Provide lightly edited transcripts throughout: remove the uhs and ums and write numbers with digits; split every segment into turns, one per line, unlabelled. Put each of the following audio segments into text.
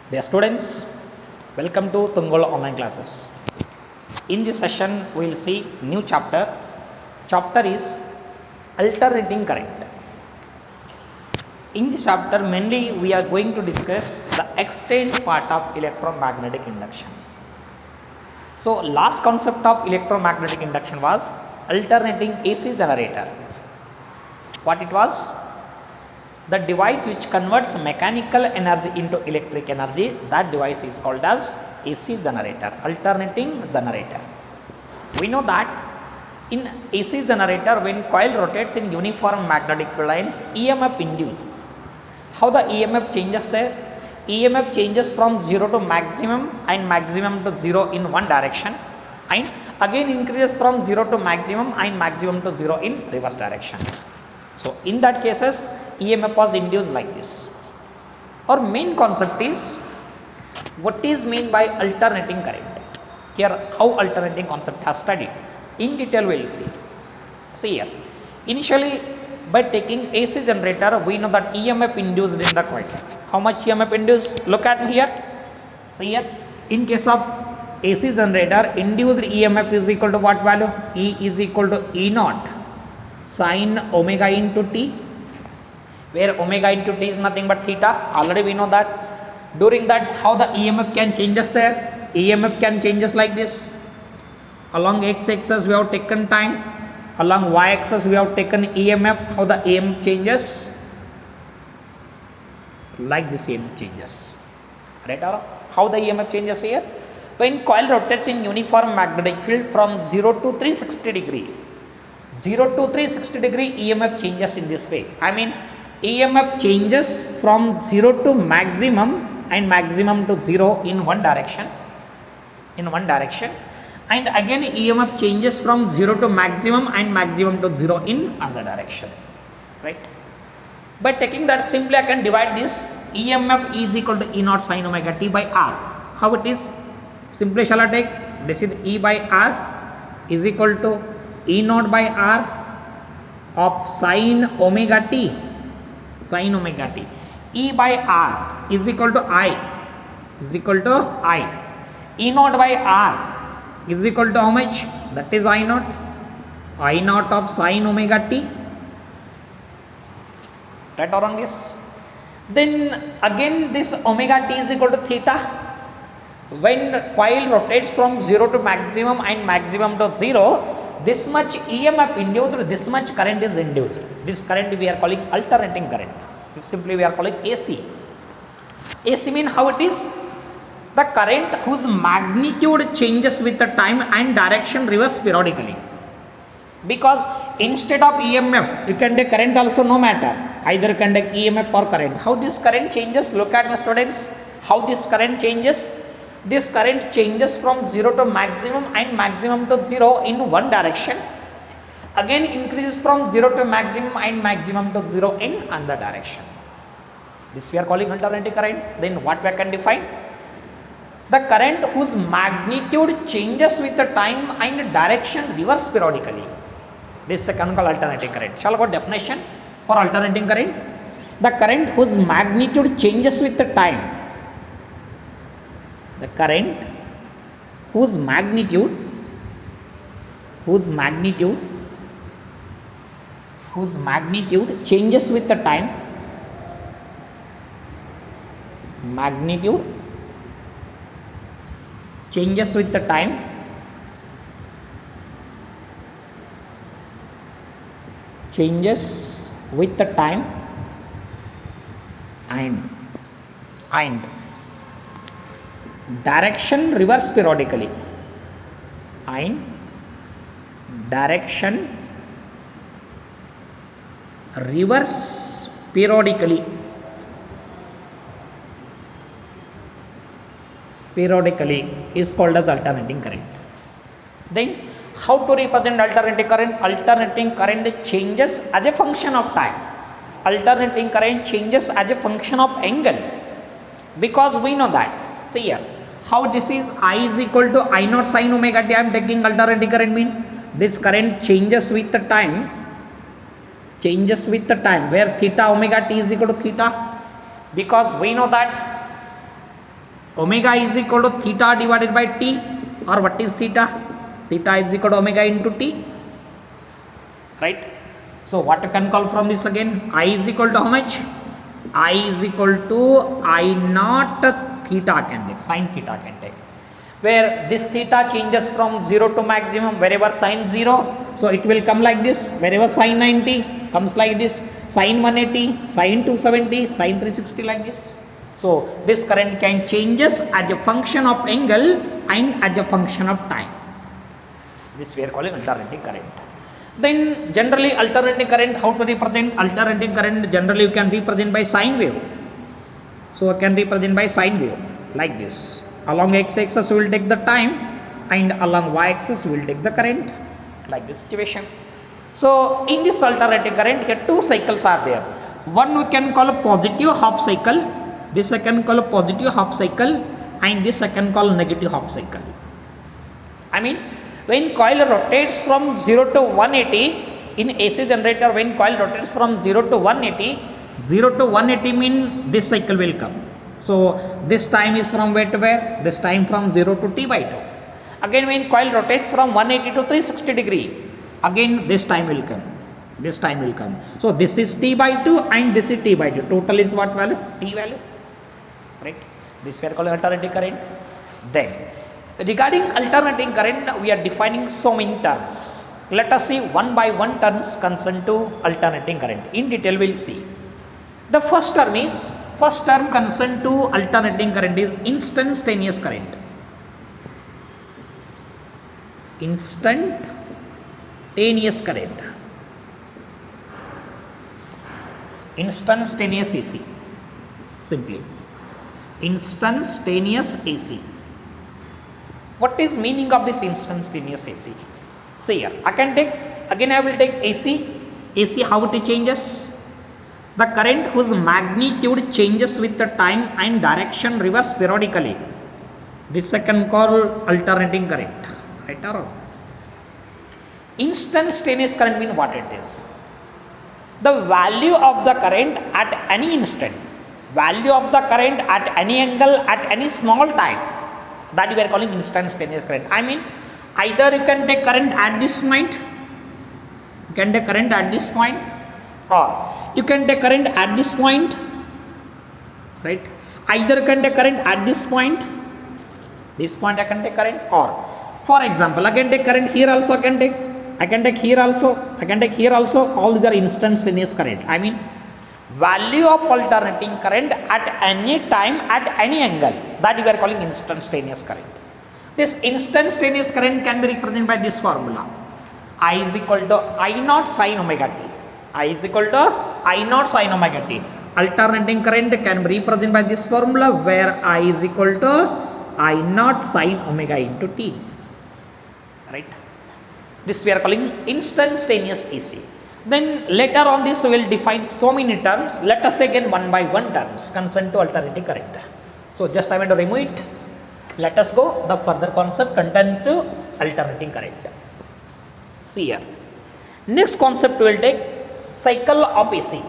Dear students, welcome to Tungol online classes. In this session, we will see new chapter. Chapter is alternating current. In this chapter, mainly we are going to discuss the extent part of electromagnetic induction. So, last concept of electromagnetic induction was alternating AC generator. What it was? The device which converts mechanical energy into electric energy, that device is called as AC generator, alternating generator. We know that in AC generator, when coil rotates in uniform magnetic field lines, EMF induced. How the EMF changes there? EMF changes from 0 to maximum and maximum to 0 in one direction, and again increases from 0 to maximum and maximum to 0 in reverse direction. So, in that cases, EMF was induced like this. Our main concept is what is meant by alternating current. Here, how alternating concept has studied. In detail, we will see. See here. Initially, by taking AC generator, we know that EMF induced in the coil. How much EMF induced? Look at me here. See here. In case of AC generator, induced EMF is equal to what value? E is equal to E naught sin omega into t, where omega into t is nothing but theta. Already we know that. During that, how the EMF can changes there? EMF can changes like this. Along x-axis we have taken time, along y-axis we have taken EMF. How the EMF changes? Like this EMF changes. Right, or how the EMF changes here? When coil rotates in uniform magnetic field from 0 to 360 degree, 0 to 360 degree EMF changes in this way. I mean, EMF changes from 0 to maximum and maximum to 0 in one direction. And again EMF changes from 0 to maximum and maximum to 0 in another direction. Right? By taking that, simply I can divide this. EMF is equal to E naught sin omega t by R. How it is? Simply shall I take? This is E by R is equal to E naught by R of sin omega t. E by R is equal to I. E naught by R is equal to how much? That is I naught. I naught of sin omega t. Right or wrong this? Then again this omega t is equal to theta. When coil rotates from 0 to maximum and maximum to 0, this much EMF induced, this much current is induced. This current we are calling alternating current. Simply we are calling AC. AC means how it is? The current whose magnitude changes with the time and direction reverse periodically. Because instead of EMF, you can take current also, no matter. Either you can take EMF or current. How this current changes? Look at my students. How this current changes? This current changes from 0 to maximum and maximum to 0 in one direction. Again increases from 0 to maximum and maximum to 0 in another direction. This we are calling alternating current. Then what we can define? The current whose magnitude changes with the time and direction reverse periodically. This is called alternating current. Shall I go definition for alternating current? The current whose magnitude changes with the time. The current whose magnitude changes with the time, and direction reverse periodically. Periodically is called as alternating current. Then how to represent alternating current? Alternating current changes as a function of time. Alternating current changes as a function of angle. Because we know that. See here. How this is I is equal to I naught sin omega t. I am taking alternating current mean this current changes with the time changes with the time, where theta omega t is equal to theta, because we know that omega is equal to theta divided by t, or what is theta? Theta is equal to omega into t, right? So what you can call from this again? I is equal to how much? I is equal to I naught theta can take, sin theta can take, where this theta changes from 0 to maximum wherever sin 0, so it will come like this, wherever sin 90 comes like this, sin 180, sin 270, sin 360 like this. So this current can changes as a function of angle and as a function of time. This we are calling alternating current. Then generally alternating current, how to represent alternating current? Generally you can represent by sine wave. So I can represent by sine wave like this. Along x-axis we will take the time, and along y-axis we will take the current, like this situation. So in this alternating current, here two cycles are there. One we can call a positive half cycle, this I can call a positive half cycle, and this I can call negative half cycle. I mean, when coil rotates from 0 to 180 in AC generator, when coil rotates from 0 to 180, 0 to 180 mean this cycle will come. So this time is from where to where? This time from 0 to t by 2. Again when coil rotates from 180 to 360 degree, again this time will come. This time will come. So this is t by 2 and this is t by 2. Total is what value? T value. Right? This we are calling alternating current. Then regarding alternating current, we are defining so many terms. Let us see one by one terms concerned to alternating current. In detail we will see. The first term concerned to alternating current is instantaneous current. Instantaneous current. Instantaneous AC. Simply. Instantaneous AC. What is meaning of this instantaneous AC? See here, I will take AC. AC, how it changes? The current whose magnitude changes with the time and direction reverse periodically. This I can call alternating current. Right or wrong? Instantaneous current means what it is? The value of the current at any instant, value of the current at any angle, at any small time, that we are calling instantaneous current. I mean, either you can take current at this point, or you can take current at this point, right? Either you can take current at this point I can take current, or for example I can take current here also, I can take here also, all these are instantaneous current. I mean, value of alternating current at any time, at any angle, that we are calling instantaneous current. This instantaneous current can be represented by this formula. I is equal to I naught sin omega t. I is equal to I naught sin omega t. Alternating current can be represented by this formula, where I is equal to I naught sin omega into t. Right? This we are calling instantaneous AC. Then later on this we will define so many terms. Let us again one by one terms concerned to alternating current. So just I want to remove it. Let us go the further concept content to alternating current. See here. Next concept we will take cycle of AC,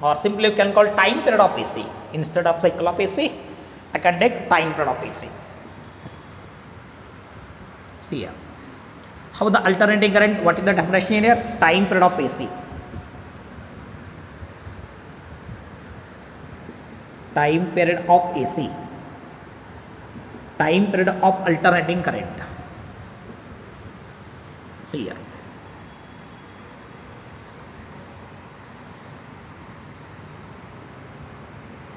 or simply you can call time period of AC. Instead of cycle of AC, I can take time period of AC. See here. How the alternating current, what is the definition here? Time period of AC. Time period of AC. Time period of alternating current. See here.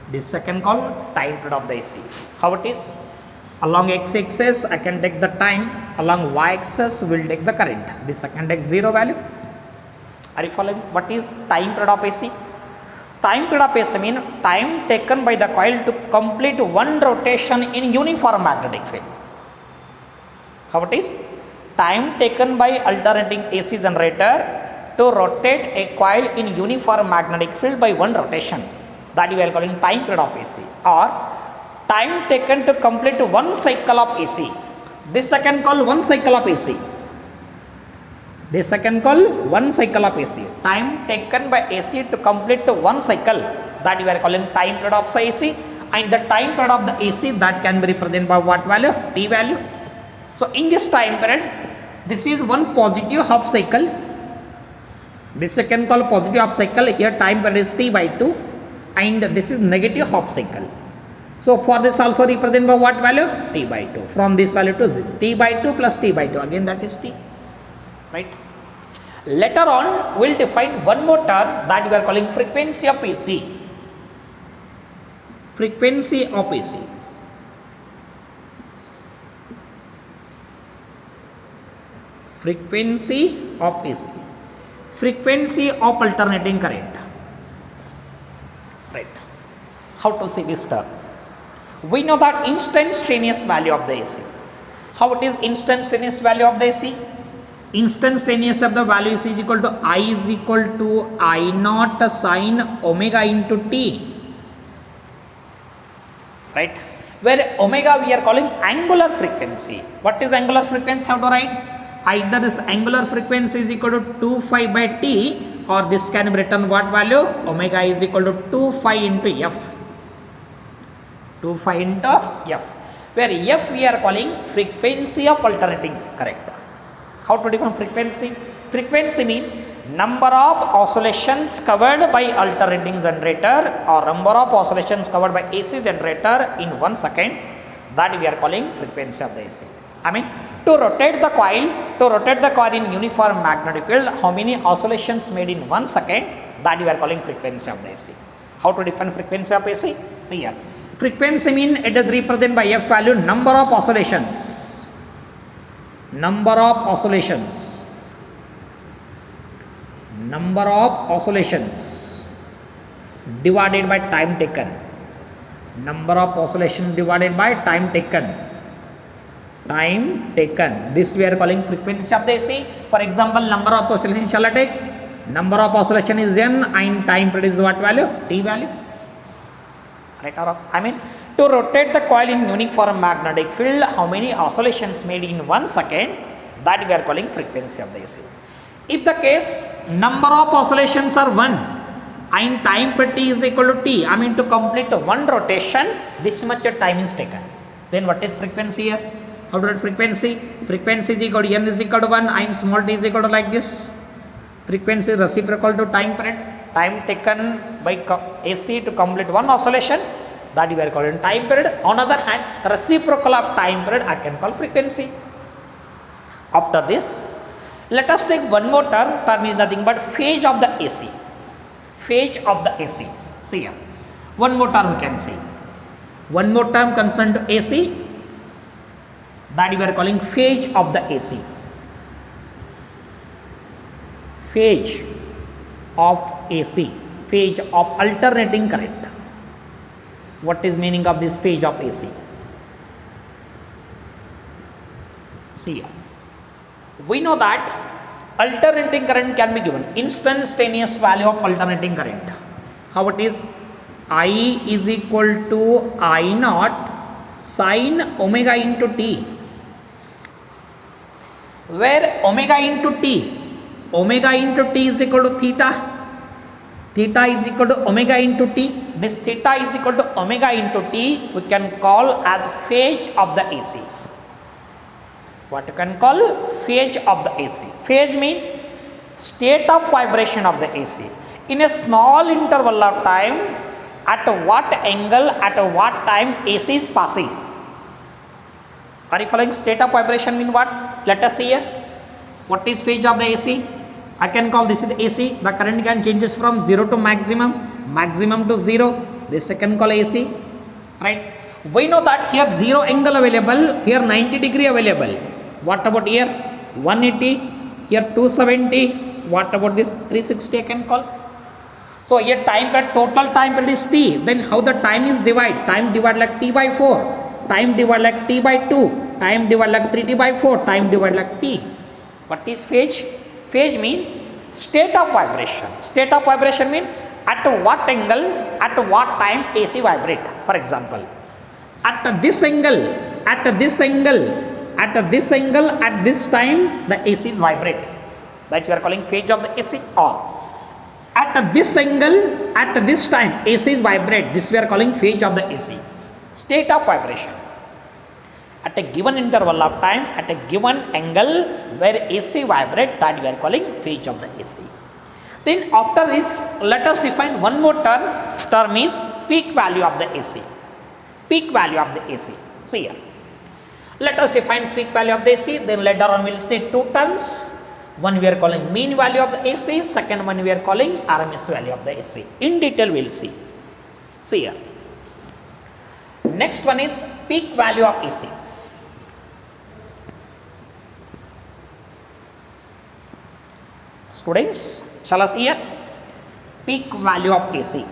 This second call time period of the AC. How it is? Along x-axis I can take the time, along y-axis we will take the current. This I can take 0 value. Are you following? What is time period of AC? Time period of AC means time taken by the coil to complete one rotation in uniform magnetic field. How it is? Time taken by alternating AC generator to rotate a coil in uniform magnetic field by one rotation. That we are calling time period of AC, or time taken to complete one cycle of AC. This I can call one cycle of AC. Time taken by AC to complete one cycle, that we are calling time period of the AC, and the time period of the AC that can be represented by what value? T value. So in this time period, this is one positive half cycle. This I can call positive half cycle. Here time period is T by 2, and this is negative half cycle. So for this also represent by what value? T by 2. From this value to 0. T by 2 plus T by 2. Again that is T. Right. Later on we will define one more term that we are calling frequency of AC. Frequency of AC. Frequency of AC. Frequency of alternating current. Right. How to see this term? We know that instantaneous value of the AC. How it is instantaneous value of the AC? Instantaneous of the value is equal to I is equal to I naught sine omega into T. Right. Where omega we are calling angular frequency. What is angular frequency? How to write? Either this angular frequency is equal to 2 phi by T, or this can be written what value? Omega is equal to 2 phi into F. 2 phi into F. Where F we are calling frequency of alternating current. How to define frequency? Frequency means number of oscillations covered by alternating generator or number of oscillations covered by AC generator in 1 second. That we are calling frequency of the AC. I mean, to rotate the coil in uniform magnetic field, how many oscillations made in 1 second, that we are calling frequency of the AC. How to define frequency of AC? See here. Frequency means it is represented by F value, number of oscillations. Number of oscillations. Number of oscillations divided by time taken. Number of oscillations divided by time taken. Time taken. This we are calling frequency of the AC. For example, number of oscillations shall I take? Number of oscillation is N and time period is what value? T value. Right or wrong? I mean, to rotate the coil in uniform magnetic field, how many oscillations made in 1 second, that we are calling frequency of the AC. If the case number of oscillations are 1 and time period T is equal to T, I mean to complete one rotation, this much time is taken. Then what is frequency here? How to write frequency? Frequency is equal to N is equal to 1 and small t is equal to like this. Frequency is reciprocal to time period. Time taken by AC to complete one oscillation, that we are calling time period. On the other hand, reciprocal of time period I can call frequency. After this, let us take one more term. Term is nothing but phase of the AC. Phase of the AC. See here. One more term we can see. One more term concerned to AC, that we are calling phase of the AC. Phase of AC. Phase of alternating current. What is meaning of this phase of AC? See here. We know that alternating current can be given instantaneous value of alternating current. How it is? I is equal to I naught sine omega into T, where omega into T is equal to theta. Theta is equal to omega into T. This theta is equal to omega into T we can call as phase of the AC. What you can call? Phase of the AC. Phase means state of vibration of the AC. In a small interval of time, at what angle, at what time AC is passing. Are you following? State of vibration mean what? Let us see here. What is phase of the AC? I can call this is the AC. The current can changes from 0 to maximum, maximum to 0. This I can call AC. Right? We know that here 0 angle available, here 90 degree available. What about here? 180, here 270. What about this 360 I can call? So here time period, total time period is T. Then how the time is divided? Time divided like T by 4. Time divided like T by 2. Time divided like 3T by 4. Time divided like T. What is phase? Phase means state of vibration. State of vibration means at what angle, at what time AC vibrate. For example, at this angle, at this angle, at this angle, at this time the AC is vibrate. That we are calling phase of the AC. Or At this angle, at this time, AC is vibrate. This we are calling phase of the AC. State of vibration. At a given interval of time, at a given angle where AC vibrate, that we are calling phase of the AC. Then after this, let us define one more term. Term is peak value of the AC. Peak value of the AC. See here. Let us define peak value of the AC. Then later on we will see two terms. One we are calling mean value of the AC. Second one we are calling RMS value of the AC. In detail we will see. See here. Next one is peak value of AC. Students, shall us see here? Peak value of AC.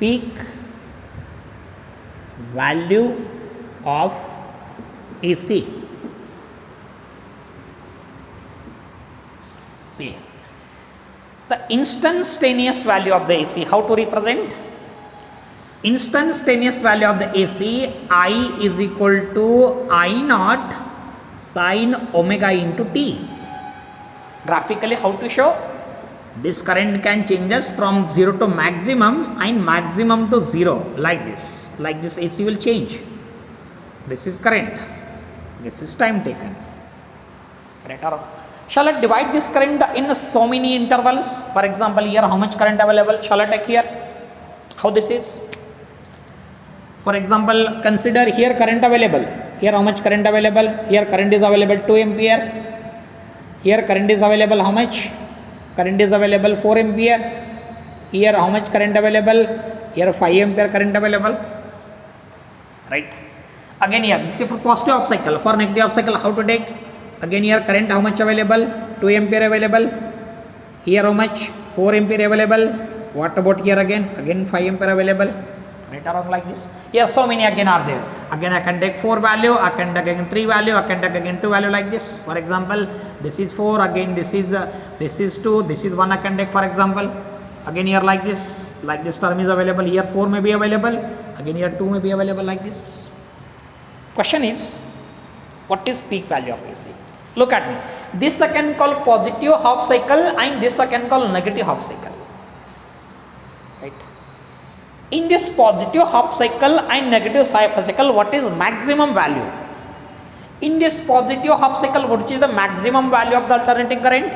Peak value of AC. See, the instantaneous value of the AC, how to represent? Instantaneous value of the AC, I is equal to I naught sin omega into T. Graphically, how to show? This current can changes from 0 to maximum and maximum to 0 like this. Like this AC will change. This is current. This is time taken. Right or wrong? Shall I divide this current in so many intervals? For example, here how much current available? Shall I take here? How this is? For example, consider here current available. Here how much current available? Here current is available 2 ampere. Here current is available how much? Current is available 4 ampere. Here how much current available? Here 5 ampere current available. Right. Again here, this is for positive half cycle. For negative half cycle, how to take? Again here current how much available? 2 ampere available. Here how much? 4 ampere available. What about here again? Again 5 ampere available. Right around like this. Here so many again are there. Again I can take 4 value, I can take again 3 value, I can take again 2 value like this. For example, this is 4, again this is 2, this is 1 I can take for example. Again here like this term is available. Here 4 may be available. Again here 2 may be available like this. Question is, what is peak value of AC? Look at me. This I can call positive half cycle and this I can call negative half cycle. Right. In this positive half cycle and negative half cycle, what is maximum value? In this positive half cycle, which is the maximum value of the alternating current?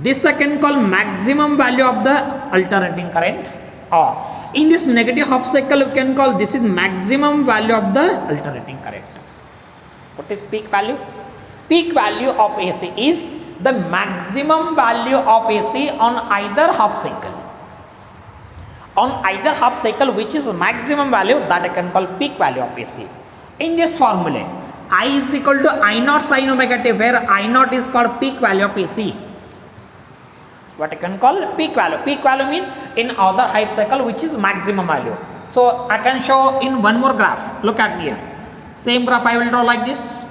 This I can call maximum value of the alternating current. Or in this negative half cycle, we can call this is maximum value of the alternating current. What is peak value? Peak value of AC is the maximum value of AC on either half cycle. On either half cycle, which is maximum value, that I can call peak value of AC. In this formula, I is equal to I naught sin omega t, where I naught is called peak value of AC. What I can call peak value. Peak value mean in other half cycle, which is maximum value. So I can show in one more graph. Look at me here. Same graph I will draw like this.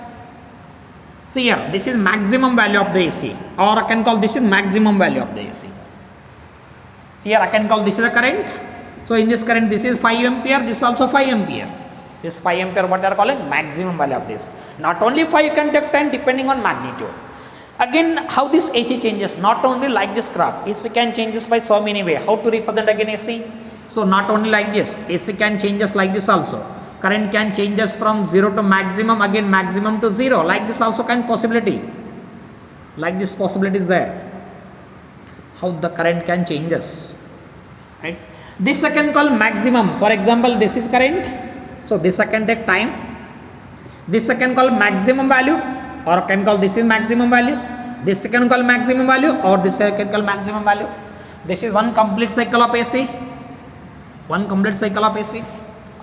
See here, this is maximum value of the AC, or I can call this is maximum value of the AC. See here, I can call this is a current. So in this current, this is 5 ampere, this is also 5 ampere. This 5 ampere, what they are calling maximum value of this. Not only 5, you can take 10 depending on magnitude. Again, how this AC changes, not only like this graph, AC can change this by so many ways. How to represent again AC? So not only like this, AC can change us like this also. Current can change us from 0 to maximum, again maximum to 0. Like this also can possibility. Like this possibility is there. How the current can change us. Right? This I can call maximum. For example, this is current. So this I can take time. This I can call maximum value, or I can call this is maximum value. This I can call maximum value, or this I can call maximum value. This is one complete cycle of AC. One complete cycle of AC.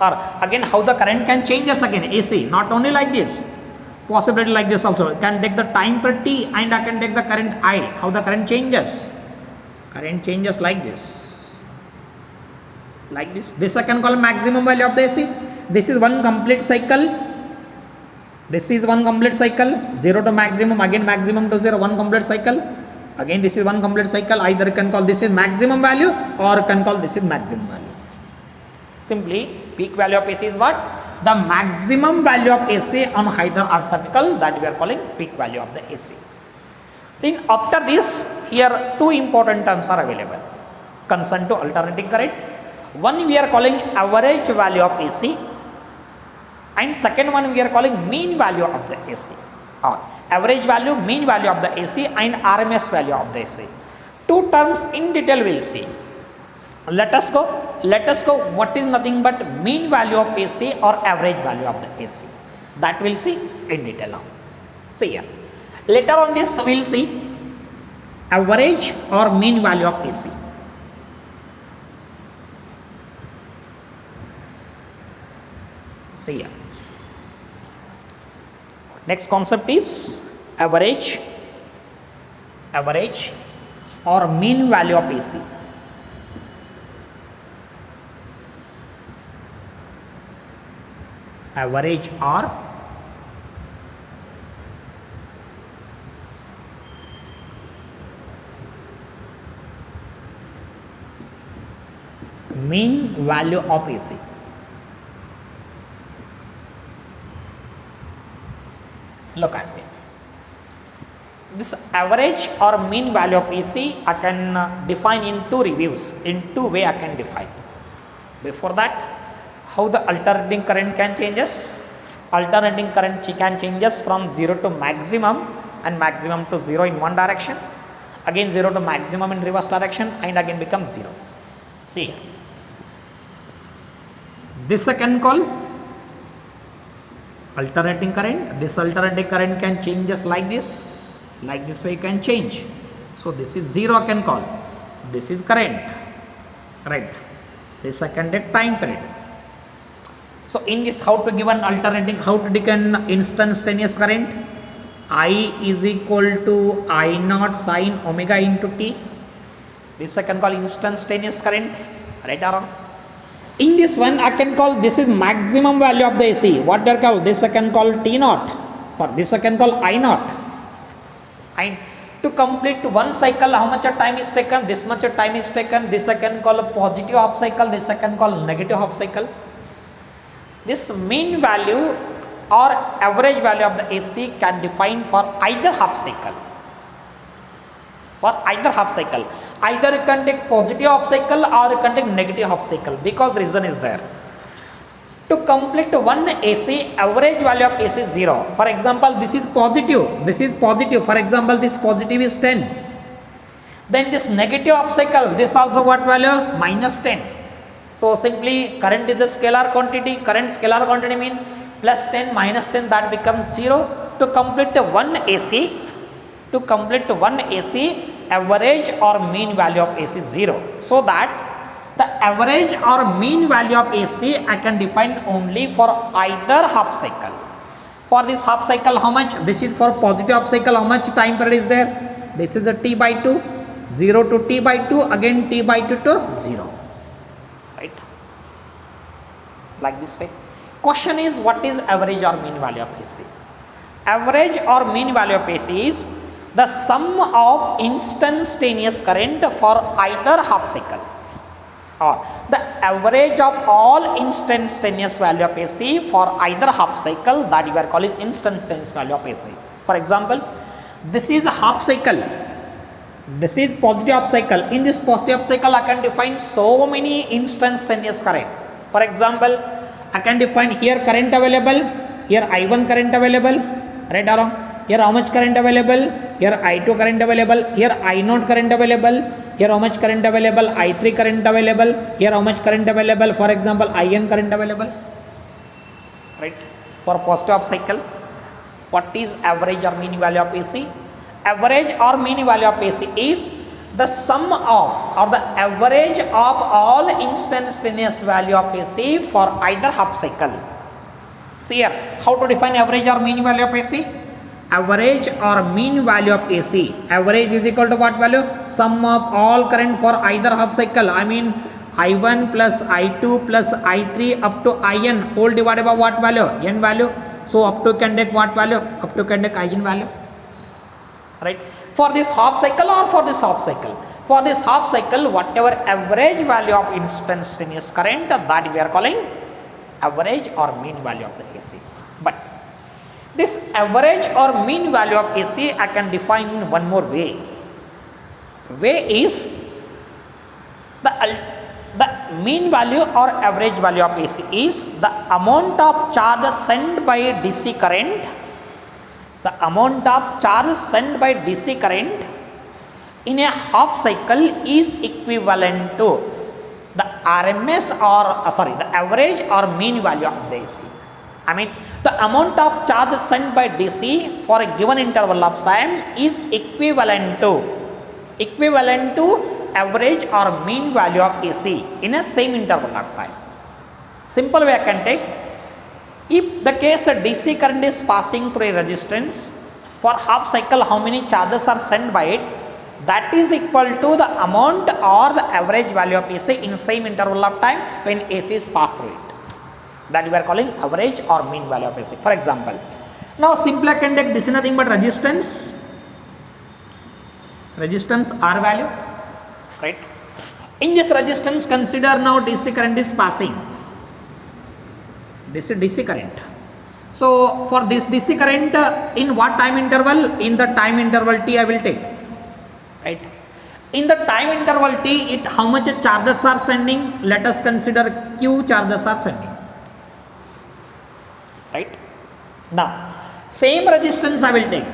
Or again, how the current can change us again AC. Not only like this. Possibility like this also. I can take the time per t and I can take the current I. How the current changes. Current changes like this. Like this. This I can call maximum value of the AC. This is one complete cycle. This is one complete cycle. 0 to maximum, again maximum to 0, one complete cycle. Again this is one complete cycle. Either you can call this is maximum value, or you can call this is maximum value. Simply Peak value of AC is what? The maximum value of AC on either arc cycle, that we are calling peak value of the AC. Then after this, here two important terms are available concerned to alternating current. One we are calling average value of AC, and second one we are calling mean value of the AC, or average value, mean value of the AC, and RMS value of the AC. Two terms in detail we will see. Let us go. What is nothing but mean value of AC or average value of the AC? That we'll see in detail now. See here. Later on this we'll see average or mean value of AC. See here. Next concept is average or mean value of AC. Average or mean value of AC. Look at me. This average or mean value of AC I can define in two reviews. In two way I can define. Before that, how the alternating current can changes? Alternating current can changes from 0 to maximum and maximum to 0 in one direction, again 0 to maximum in reverse direction, and again become 0. See here. This I can call alternating current. This alternating current can change just like this way you can change. So this is 0 I can call. This is current, right? This I can take time period. So in this, how to give an alternating, how to take an instantaneous current? I is equal to I naught sine omega into t. This I can call instantaneous current, right or wrong? In this one I can call, this is maximum value of the AC. What they are called? This I can call T naught. Sorry, this I can call I naught. And to complete one cycle, how much time is taken? This much time is taken. This I can call a positive half cycle. This I can call negative half cycle. This mean value or average value of the AC can define for either half cycle. For either half cycle, either you can take positive half cycle or you can take negative half cycle, because reason is there. To complete one AC, average value of AC is 0. For example, this is positive. This is positive. For example, this positive is 10. Then this negative half cycle, this also what value? Minus 10. So simply current is a scalar quantity. Current scalar quantity mean plus 10 minus 10, that becomes 0. To complete one AC, average or mean value of AC is 0. So that the average or mean value of AC I can define only for either half cycle. For this half cycle, how much? This is for positive half cycle. How much time period is there? This is a t by 2. 0 to t by 2, again t by 2 to 0. Right? Like this way. Question is, what is average or mean value of AC? Average or mean value of AC is the sum of instantaneous current for either half cycle, or the average of all instantaneous value of AC for either half cycle, that you are calling instantaneous value of AC. For example, this is a half cycle. This is positive half cycle. In this positive half cycle, I can define so many instantaneous current. For example, I can define here current available, here I1 current available, right or wrong? Here how much current available? Here I2 current available. Here I0 current available. Here how much current available? I3 current available. Here how much current available? For example, IN current available. Right? For positive half cycle, what is average or mean value of AC? Average or mean value of AC is the sum of or the average of all instantaneous value of AC for either half cycle. See here, how to define average or mean value of AC? Average or mean value of AC. Average is equal to what value? Sum of all current for either half cycle. I mean I1 plus I2 plus I3 up to IN whole divided by what value? N value. So up to can take what value? Up to can take IN value. Right? For this half cycle or for this half cycle? For this half cycle, whatever average value of instantaneous current, that we are calling average or mean value of the AC. But this average or mean value of AC I can define in one more way. Way is the mean value or average value of AC is the amount of charge sent by DC current. The amount of charge sent by DC current in a half cycle is equivalent to the RMS or the average or mean value of the AC. I mean, the amount of charge sent by DC for a given interval of time is equivalent to average or mean value of AC in a same interval of time. Simple way I can take, if the case a DC current is passing through a resistance, for half cycle how many charges are sent by it, that is equal to the amount or the average value of AC in same interval of time when AC is passed through it. That we are calling average or mean value of AC. For example, now simply I can take this is nothing but resistance R value, right? In this resistance, consider now DC current is passing. This is DC current. So for this DC current, in what time interval? In the time interval T I will take, right? In the time interval T, how much charges are sending? Let us consider Q charges are sending, right? Now same resistance I will take.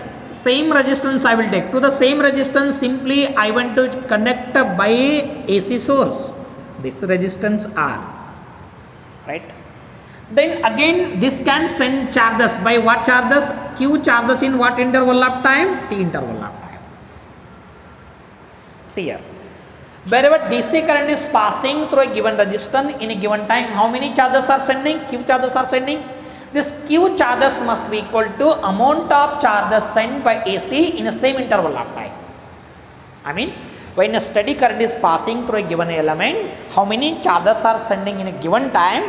To the same resistance, simply I want to connect by AC source. This resistance R, right? Then again this can send charges by what charges? Q charges in what interval of time? T interval of time. See here, wherever DC current is passing through a given resistance in a given time, how many charges are sending? Q charges are sending. This Q charges must be equal to amount of charges sent by AC in the same interval of time. I mean, when a steady current is passing through a given element, how many charges are sending in a given time,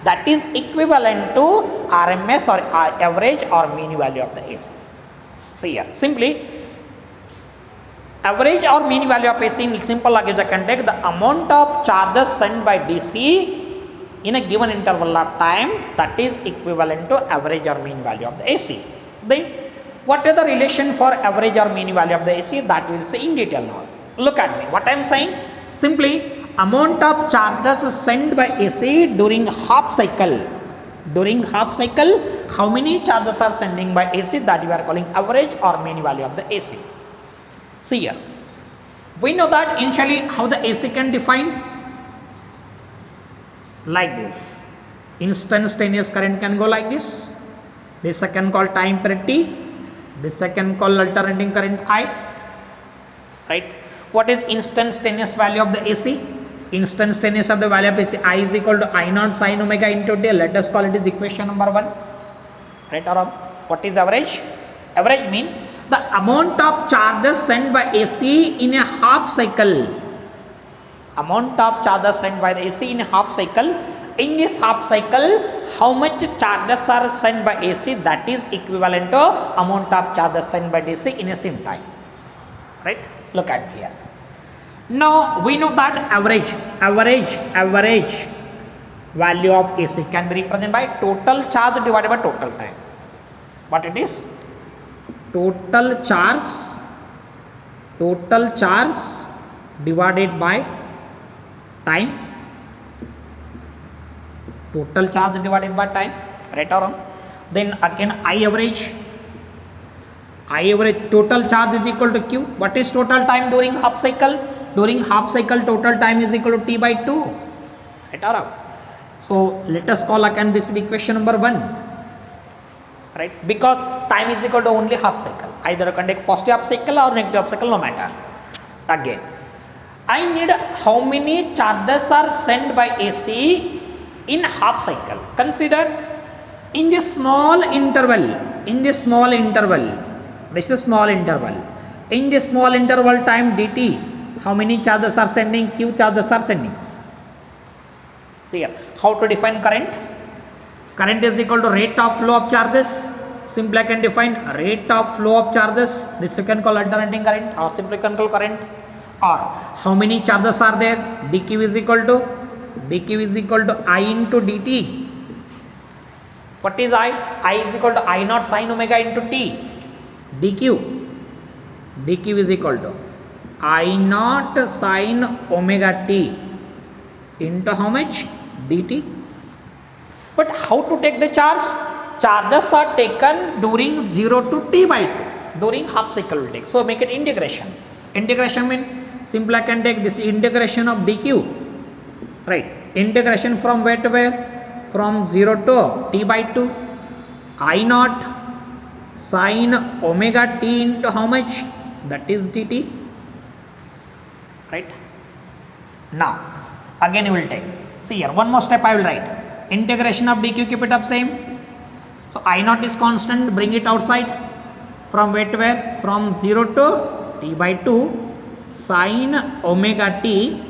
that is equivalent to RMS or average or mean value of the AC. See here, simply average or mean value of AC in simple language I can take the amount of charges sent by DC in a given interval of time, that is equivalent to average or mean value of the AC. Then what is the relation for average or mean value of the AC, that we will see in detail now. Look at me, what I am saying, simply amount of charges sent by AC during half cycle, how many charges are sending by AC, that we are calling average or mean value of the AC. See here, we know that initially how the AC can define, like this. Instantaneous current can go like this. This second called time period T. This second called alternating current I. Right? What is instantaneous value of the AC? Instantaneous of the value of AC, I is equal to I naught sin omega into T. Let us call it is equation number 1. Right or wrong? What is average? Average means the amount of charges sent by AC in a half cycle. Amount of charges sent by the AC in a half cycle. In this half cycle, how much charges are sent by AC, that is equivalent to amount of charges sent by DC in a same time. Right? Look at here. Now we know that average value of AC can be represented by total charge divided by total time. What it is? Total charge divided by time. Total charge divided by time, right or wrong? Then again I average total charge is equal to Q. What is total time during half cycle? During half cycle total time is equal to T by 2, right or wrong? So let us call again this is the equation number 1, right? Because time is equal to only half cycle, either you can take positive half cycle or negative half cycle, no matter. Again I need how many charges are sent by AC in half cycle. Consider in this small interval, this is small interval, in this small interval time dt, how many charges are sending? Q charges are sending. See here, how to define current? Current is equal to rate of flow of charges. Simply I can define rate of flow of charges. This you can call alternating current or simply control current. Or how many charges are there? dq is equal to I into dt. What is I? I is equal to I naught sine omega into t. dq. dq is equal to I naught sine omega t into how much? dt. But how to take the charge? Charges are taken during 0 to t by 2. During half cycle will take. So make it integration. Integration means simple I can take this integration of dq. Right. Integration from where to where? From 0 to t by 2. I naught sine omega t into how much? That is dt. Right. Now again you will take. See here, one more step I will write. Integration of dq, keep it up same. So I naught is constant, bring it outside. From where to where? From 0 to t by 2 sine omega t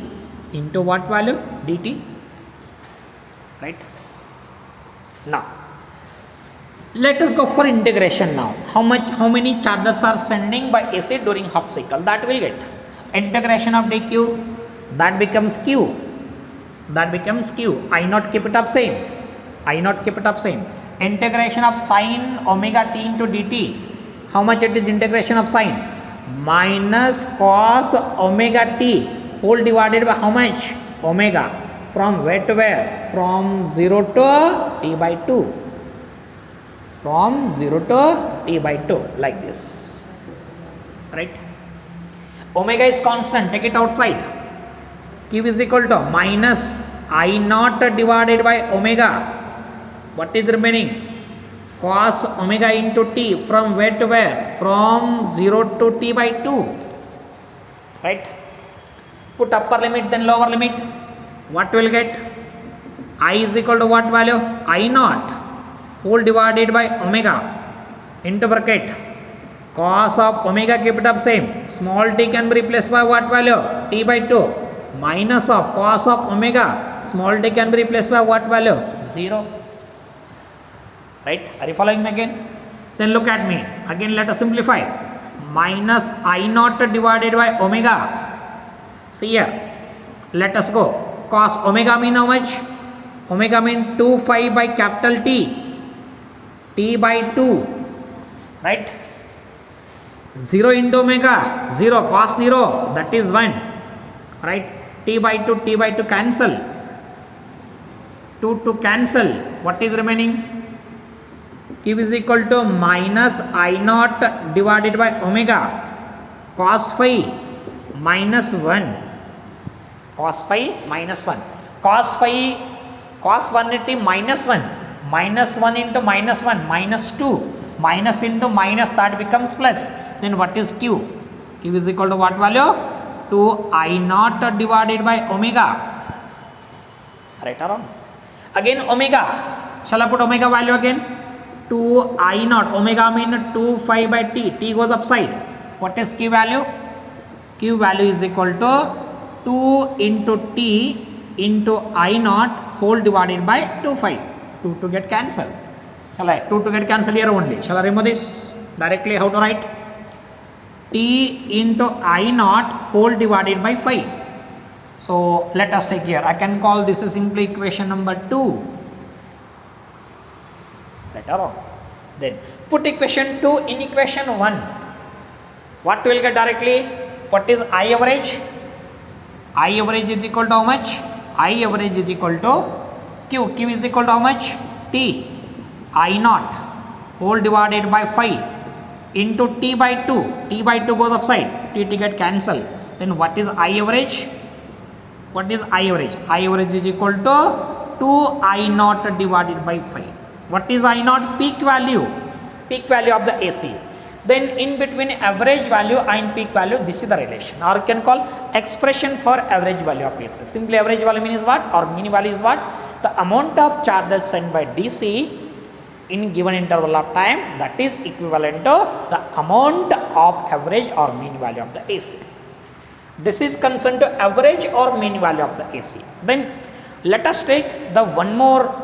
into what value? dt. Right. Now let us go for integration now. How many charges are sending by AC during half cycle? That will get. Integration of dq, that becomes q. That becomes q. I naught keep it up same. I naught keep it up same. Integration of sine omega t into dt. How much it is integration of sine? Minus cos omega t whole divided by how much? Omega. From where to where? From 0 to t by 2. From 0 to t by 2, like this. Right? Omega is constant, take it outside. Q is equal to minus I naught divided by omega. What is remaining? Cos omega into t. From where to where? From 0 to t by 2. Right? Put upper limit then lower limit. What will get? I is equal to what value? I naught whole divided by omega into bracket. Cos of omega, keep it up same. Small t can be replaced by what value? T by 2. Minus of cos of omega, small t can be replaced by what value? 0. Right? Are you following me again? Then look at me. Again let us simplify. Minus I naught divided by omega. See here. Let us go. Cos omega mean how much? Omega mean 2 phi by capital T. T by 2. Right? 0 into omega. 0. Cos 0. That is 1. Right? T by 2 cancel. 2 to cancel. What is remaining? Q is equal to minus I naught divided by omega. Cos phi minus 1. Cos phi minus 1. Cos phi, cos 180 minus 1. Minus 1 into minus 1. Minus 2. Minus into minus, that becomes plus. Then what is Q? Q is equal to what value? 2 I naught divided by omega. Right or wrong? Again omega. Shall I put omega value again? 2 I naught. Omega mean 2 phi by t. T goes upside. What is Q value? Q value is equal to 2 into t into I naught whole divided by 2 phi. 2 to get cancelled. Shall I? 2 to get cancelled here only. Shall I remove this? Directly how to write? T into I naught whole divided by phi. So let us take here. I can call this is simply equation number 2. Right or wrong? Then put equation 2 in equation 1. What will get directly? What is I average? I average is equal to how much? I average is equal to Q. Q is equal to how much? T. I naught whole divided by phi into t by 2. T by 2 goes upside. T get cancelled. Then what is I average? What is I average? I average is equal to 2 I naught divided by phi. What is I naught? Peak value. Peak value of the AC. Then in between average value and peak value, this is the relation. Or you can call expression for average value of AC. Simply average value means what? Or mean value is what? The amount of charges sent by DC in given interval of time, that is equivalent to the amount of average or mean value of the AC. This is concerned to average or mean value of the AC. Then let us take the one more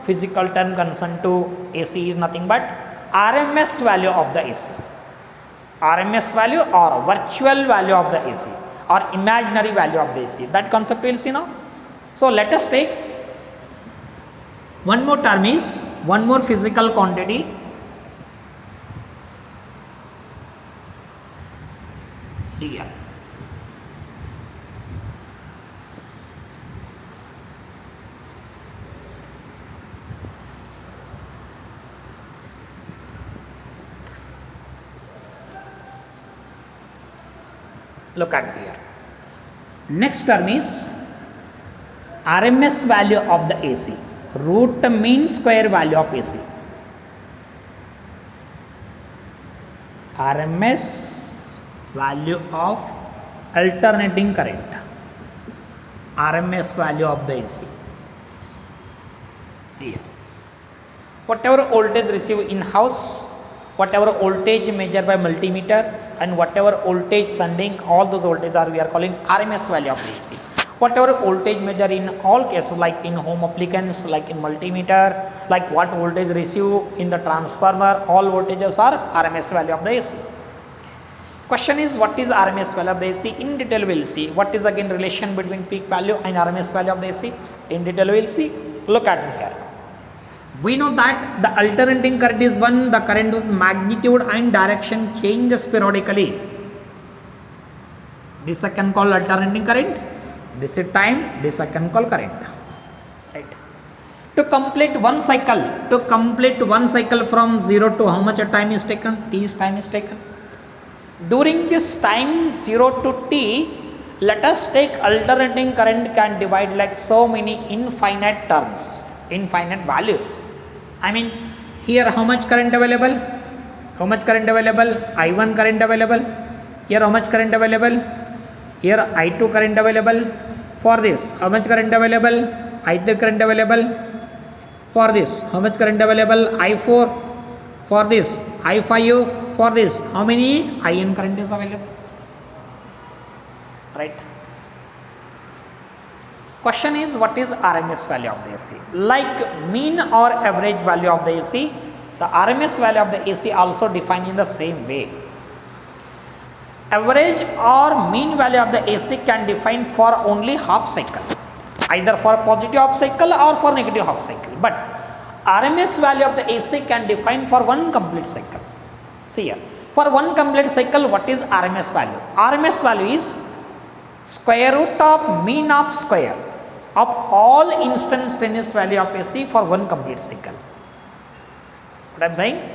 physical term concerned to AC is nothing but RMS value of the AC. RMS value or virtual value of the AC or imaginary value of the AC. That concept we will see now. So let us take one more term is one more physical quantity. See here. Look at here. Next term is RMS value of the AC, root mean square value of AC. RMS value of alternating current, RMS value of the AC. See here. Whatever voltage received in house, whatever voltage measured by multimeter, and whatever voltage sending, all those voltages are we are calling RMS value of the AC. Whatever voltage measure in all cases, like in home applicants, like in multimeter, like what voltage received in the transformer, all voltages are RMS value of the AC. Question is, what is RMS value of the AC? In detail we will see. What is again relation between peak value and RMS value of the AC? In detail we will see. Look at me here. We know that the alternating current is one, the current whose magnitude and direction changes periodically. This I can call alternating current. This is time, this I can call current. Right. To complete one cycle from 0 to how much a time is taken? T is time is taken. During this time 0 to T, let us take alternating current can divide like so many infinite terms, infinite values. I mean, here how much current available? How much current available? I1 current available. Here how much current available? Here I2 current available. For this, how much current available? I3 current available. For this, how much current available? I4. For this, I5. For this, how many? IN current is available. Right. Question is, what is RMS value of the AC? Like mean or average value of the AC, the RMS value of the AC also defined in the same way. Average or mean value of the AC can define for only half cycle, either for positive half cycle or for negative half cycle. But RMS value of the AC can define for one complete cycle. See here, for one complete cycle, what is RMS value? RMS value is square root of mean of square of all instantaneous value of AC for one complete cycle. What I am saying?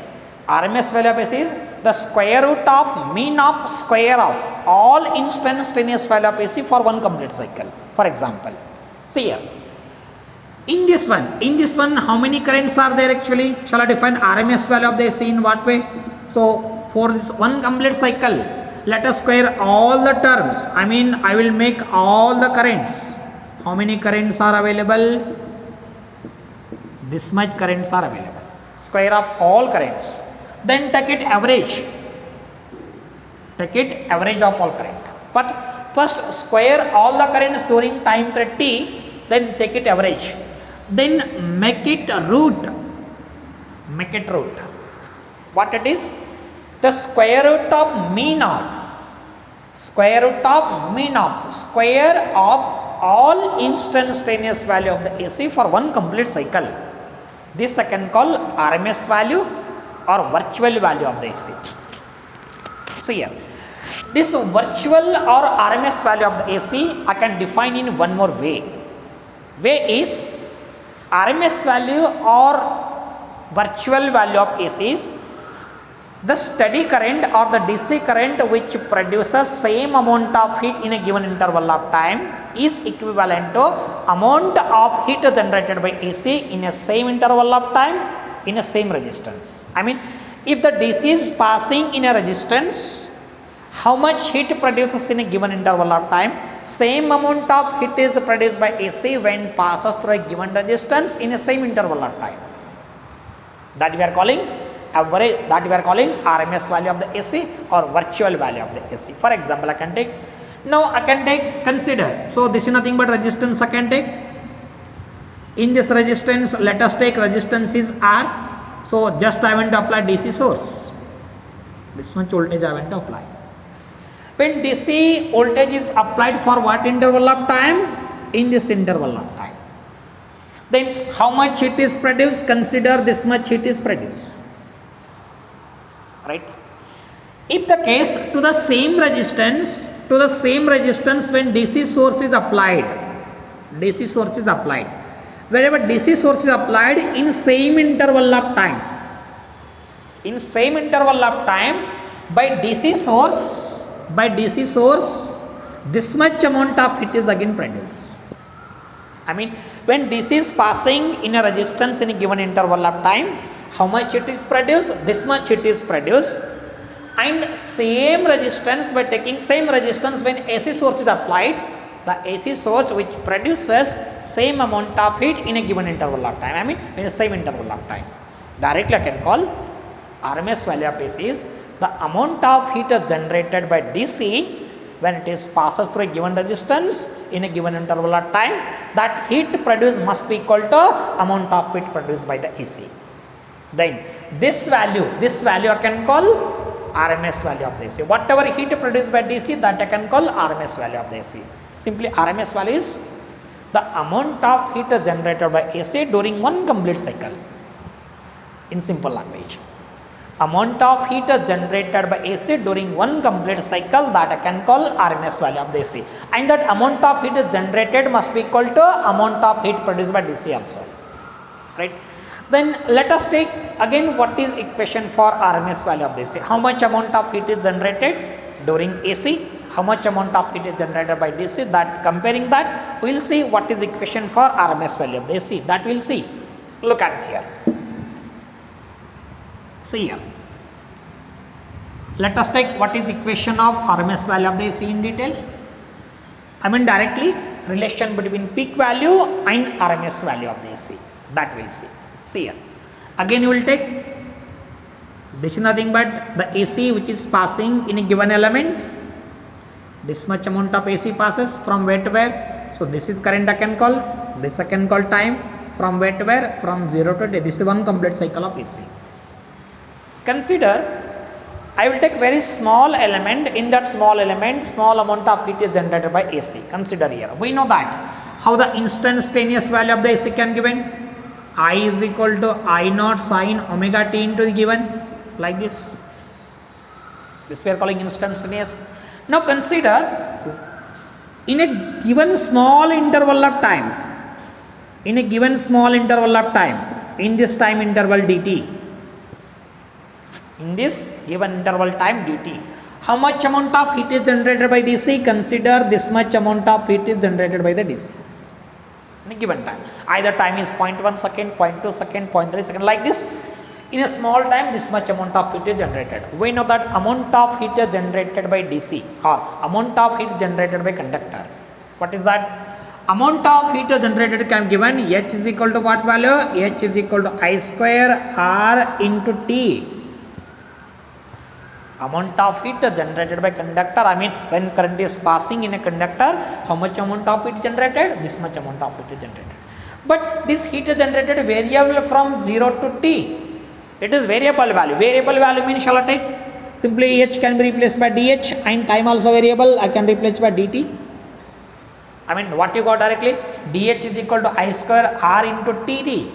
RMS value of AC is the square root of mean of square of all instantaneous value of AC for one complete cycle. For example, see here. In this one, how many currents are there actually? Shall I define RMS value of the AC in what way? So, for this one complete cycle, let us square all the terms. I mean, I will make all the currents. How many currents are available? This much currents are available. Square up all currents. Then take it average. Take it average of all current. But first square all the currents during time period T, then take it average. Then make it root. Make it root. What it is? The square root of mean of square of all instantaneous value of the AC for one complete cycle. This I can call RMS value or virtual value of the AC. See here, this virtual or RMS value of the AC I can define in one more way. Way is RMS value or virtual value of AC is the steady current or the DC current which produces same amount of heat in a given interval of time is equivalent to amount of heat generated by AC in a same interval of time in a same resistance. I mean, if the DC is passing in a resistance, how much heat produces in a given interval of time? Same amount of heat is produced by AC when passes through a given resistance in a same interval of time. That we are calling average, that we are calling RMS value of the AC or virtual value of the AC. For example, I can take, consider, so this is nothing but resistance I can take. In this resistance, let us take resistance is R. So just I want to apply DC source. This much voltage I want to apply. When DC voltage is applied for what interval of time? In this interval of time. Then how much heat is produced? Consider this much heat is produced, right? If the case to the same resistance when DC source is applied, wherever DC source is applied in same interval of time, by DC source this much amount of heat is again produced. I mean, when DC is passing in a resistance in a given interval of time, how much heat is produced? This much heat is produced. And same resistance, by taking same resistance when AC source is applied, the AC source which produces same amount of heat in a given interval of time, I mean in the same interval of time. Directly I can call RMS value of AC is the amount of heat generated by DC when it is passes through a given resistance in a given interval of time. That heat produced must be equal to amount of heat produced by the AC. Then this value I can call RMS value of the AC. Whatever heat produced by DC, that I can call RMS value of the AC. Simply RMS value is the amount of heat generated by AC during one complete cycle. In simple language, amount of heat generated by AC during one complete cycle, that I can call RMS value of the AC. And that amount of heat generated must be equal to amount of heat produced by DC also, right? Then let us take again what is equation for RMS value of the AC. How much amount of heat is generated during AC, how much amount of heat is generated by DC. That comparing that, we will see what is equation for RMS value of the AC. That we will see. Look at here. See here. Let us take what is equation of RMS value of the AC in detail. I mean directly relation between peak value and RMS value of the AC. That we will see. See here. Again you will take, this is nothing but the AC which is passing in a given element. This much amount of AC passes from where to where. So this is current I can call, this I can call time, from where to where, from 0 to 10. This is one complete cycle of AC. Consider, I will take very small element. In that small element, small amount of heat is generated by AC. Consider here. We know that how the instantaneous value of the AC can given. I is equal to I naught sine omega t into the given, like this. This we are calling instantaneous. Now consider, in a given small interval of time, in this time interval dt, in this given interval time dt, how much amount of heat is generated by DC? Consider this much amount of heat is generated by the DC in a given time. Either time is 0.1 second, 0.2 second, 0.3 second, like this. In a small time, this much amount of heat is generated. We know that amount of heat is generated by DC or amount of heat generated by conductor. What is that? Amount of heat generated can given H is equal to what value? H is equal to I square R into T. Amount of heat generated by conductor, I mean when current is passing in a conductor, how much amount of heat generated? This much amount of heat is generated. But this heat is generated variable from 0 to T. It is variable value. Variable value means shall I take? Simply H can be replaced by DH and time also variable, I can replace by DT. I mean what you got directly? DH is equal to I square R into TT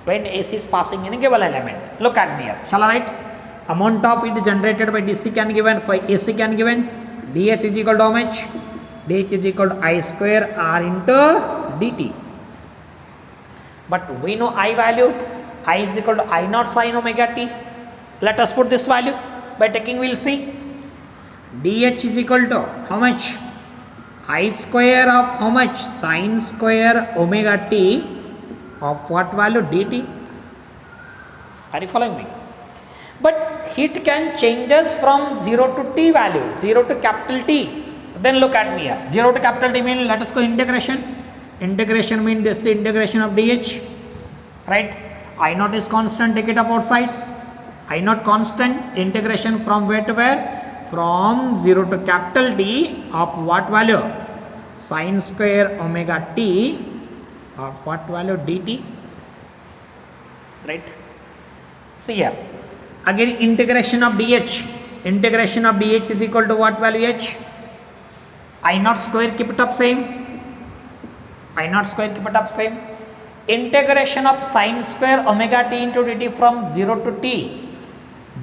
when AC is passing in a given element. Look at me here. Shall I write? Amount of heat generated by DC can given, by AC can given, DH is equal to how much? DH is equal to I square R into DT. But we know I value, I is equal to I naught sine omega t. Let us put this value. By taking we will see. DH is equal to how much? I square of how much? Sine square omega t of what value? DT. Are you following me? But heat can changes from 0 to T value, 0 to capital T. Then look at me here. 0 to capital T means let us go integration. Integration means this is the integration of DH. Right? I naught is constant, take it up outside. I naught constant, integration from where to where? From 0 to capital T of what value? Sine square omega t of what value? DT. Right? See here. Again integration of DH. Integration of DH is equal to what value? H. I naught square keep it up same. I naught square keep it up same. integration of sine square omega t into dt from 0 to t,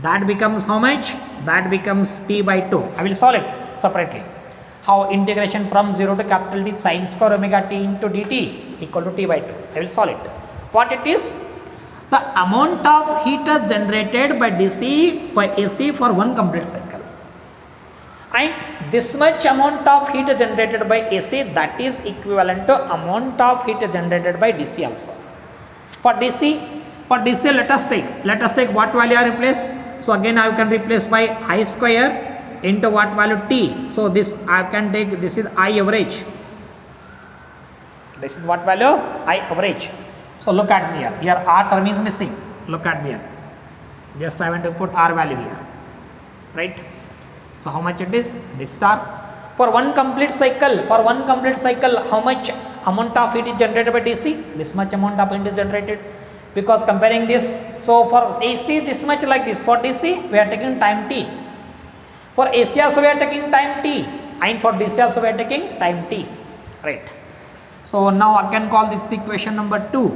that becomes how much? That becomes t by 2. I will solve it separately. How integration from 0 to capital T sine square omega t into dt equal to t by 2. I will solve it. What it is? The amount of heat generated by DC by AC for one complete cycle. And this much amount of heat generated by AC, that is equivalent to amount of heat generated by DC also. For DC let us take what value I replace? So again I can replace by I square into what value t. So this I can take, this is I average. This is what value? I average. So look at me here. Here R term is missing. Look at me here. Just I want to put R value here. Right? So how much it is? This is R. For one complete cycle, how much amount of heat is generated by DC? This much amount of heat is generated. Because comparing this, so for AC this much like this. For DC we are taking time t. For AC also we are taking time t. And for DC also we are taking time t. Right. So now I can call this the equation number 2.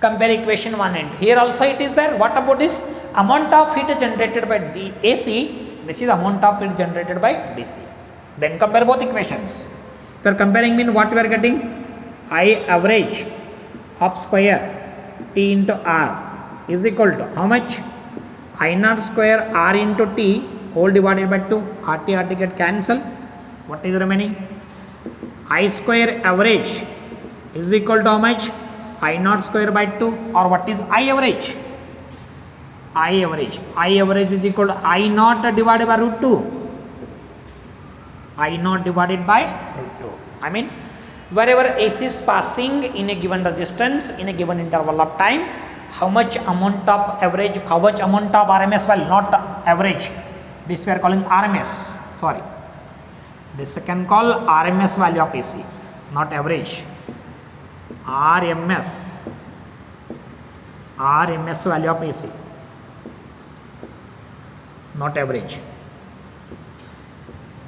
Compare equation 1 and here also it is there. What about this? Amount of heat generated by AC. This is amount of heat generated by DC. Then compare both equations. If you are comparing mean what we are getting? I average of square T into R is equal to how much? I naught square R into T whole divided by 2. RT get cancelled. What is remaining? I square average is equal to how much? I naught square by 2, or what is I average? I average is equal to I naught divided by root 2. I naught divided by root 2. I mean wherever AC is passing in a given resistance in a given interval of time, how much amount of average, how much amount of RMS value, not average. This we are calling RMS. Sorry. This I can call RMS value of AC, not average. RMS value of AC, not average.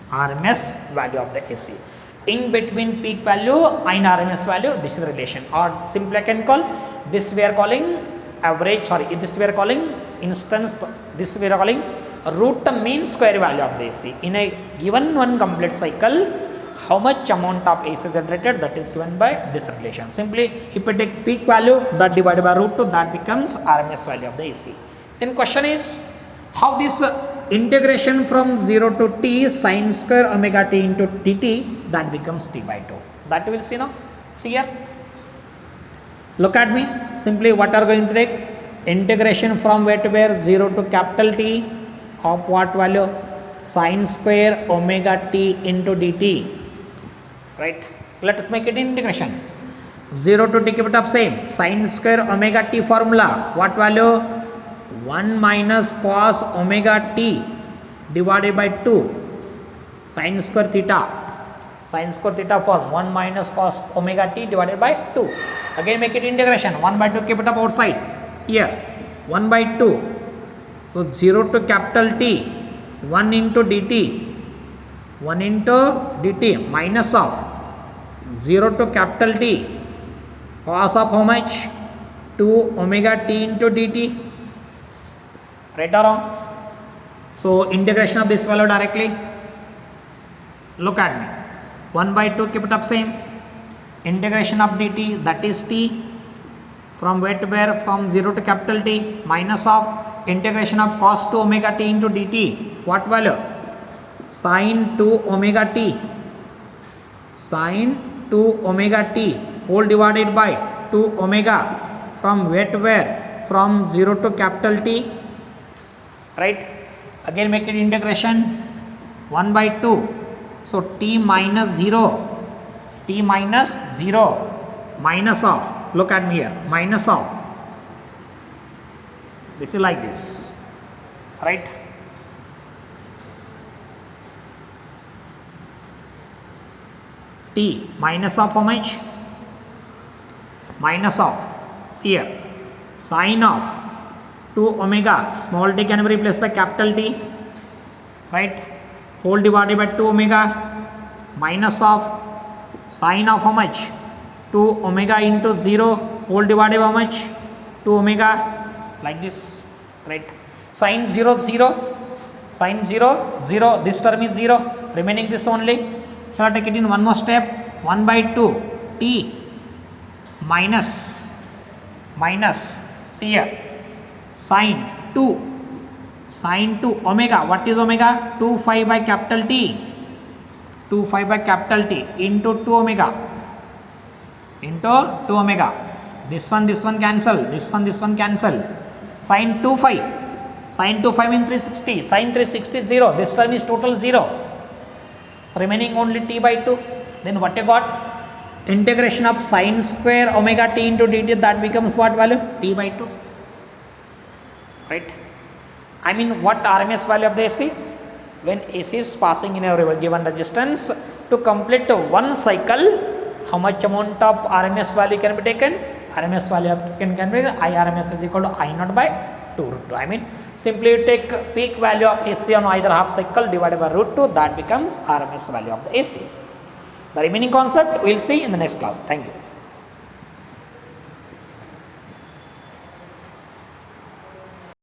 RMS value of the AC. In between peak value and RMS value, this is the relation. Or simply I can call this we are calling average. Sorry, this we are calling instance. This we are calling root mean square value of the AC. In a given one complete cycle, how much amount of AC is generated, that is given by this relation. Simply if we take peak value, that divided by root 2, that becomes RMS value of the AC. Then question is how this integration from 0 to t sine square omega t into dt, that becomes t by 2. That we will see now. See here. Look at me. Simply what are going to take? Integration from where to where? 0 to capital T of what value? Sine square omega t into dt. Right? Let us make it integration. 0 to t keep it up same. Sine square omega t formula. What value? 1 minus cos omega t divided by 2 sine square theta form 1 minus cos omega t divided by 2. Again make it integration. 1 by 2 keep it up outside here, 1 by 2. So 0 to capital T, 1 into dt minus of 0 to capital T cos of how much? 2 omega t into dt. Right or wrong? So integration of this value directly. Look at me. 1 by 2 keep it up same. Integration of dt, that is t. From where to where? From 0 to capital T minus of integration of cos 2 omega t into dt. What value? Sin 2 omega t. Sin 2 omega t whole divided by 2 omega. From where to where? From 0 to capital T. Right? Again make it integration. 1 by 2. So t minus 0. T minus 0. Minus of. Look at me here. Minus of. This is like this. Right? T minus of how much? Minus of. See here. Sine of 2 omega. Small t can be replaced by capital T. Right? Whole divided by 2 omega. Minus of sine of how much? 2 omega into 0 whole divided by how much? 2 omega, like this, right? Sine 0 0, sine 0 0, this term is 0, remaining this only. Shall I take it in one more step? 1 by 2 t minus, see here, sine 2 omega. What is omega? 2 phi by capital T, 2 phi by capital T into 2 omega, into 2 omega. This one cancel, this one cancel. Sine 2 phi, sine 2 phi means 360, sine 360 0, this term is total 0, remaining only t by 2. Then what you got? Integration of sine square omega t into dt, that becomes what value? T by 2, right? I mean, what RMS value of the AC? When AC is passing in a given resistance, to complete one cycle, how much amount of RMS value can be taken? RMS value can be IRMS is equal to I naught by 2 root 2. I mean, simply you take peak value of AC on either half cycle divided by root 2, that becomes RMS value of the AC. The remaining concept we will see in the next class. Thank you.